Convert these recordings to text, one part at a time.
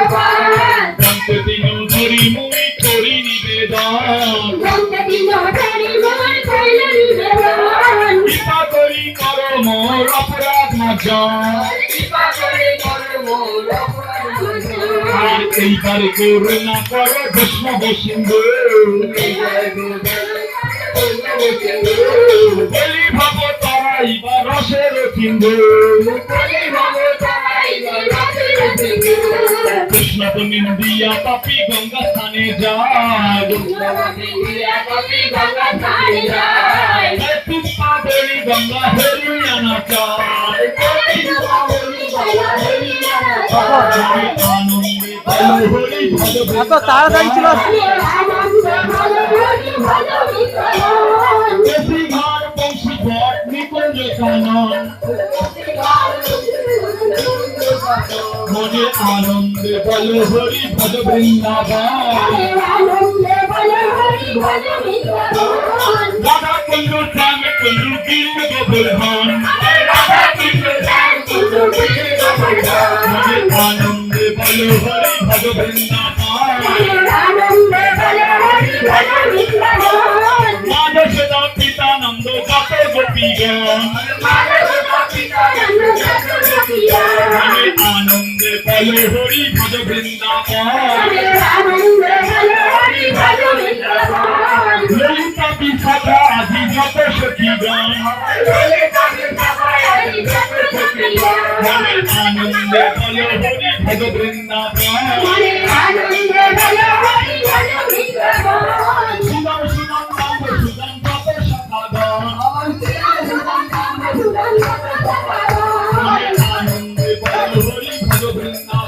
করলেন জানতে দিন ধরি মুই করি নিবেদন কৃপা করি করো মোর অপরাধ মার্জন এইবার করুণা করো বৈষ্ণব সিন্ধু বলি ভাব তারাই বা রসের সিন্ধু কৃষ্ণ তো নিন্দিয়া পাপি গঙ্গা স্থানে যায় পুষ্পা বলি গঙ্গা হরিয়ানা চায় এত তাড়াতাড়ি ছিল মনে আনন্দে বল হরি ভজ বৃন্দাবন রাধা কুঞ্জু শ্যাম কুঞ্জু গিরি গোবর্ধন মনে আনন্দে বল হরি ভজ বৃন্দাবন মাধব সদা পিতানন্দ যত গোপীগণ মনে আনন্দে বল হরি ভজ বৃন্দাবন ললিতা বিশাখা আদি যত সখীগণ মনে আনন্দে বল হরি ভজ বৃন্দাবন সুদাম সুদাম নাম সুদাম যত সখাগণ মনে আনন্দে বল হরি ভজ বৃন্দাবন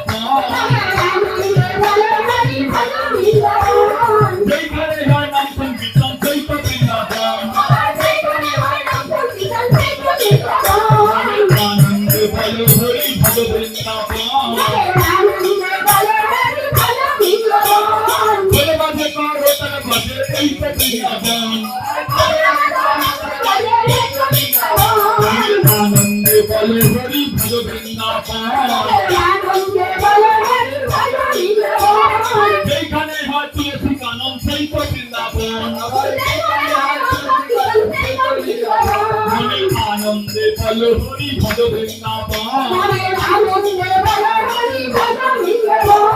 যেখানে হয় নাম সংকীর্তন চৈত বৃন্দাবন আনন্দে বল হরি ভজ বৃন্দাবন বলে বাজে করো তার বাজে চৈত বৃন্দাবন আনন্দে বল হরি ভজ বৃন্দাবন যেখানে হয় তুলসী কানন চৈত বৃন্দাবন মনে আনন্দে বল হরি ভজ বৃন্দাবন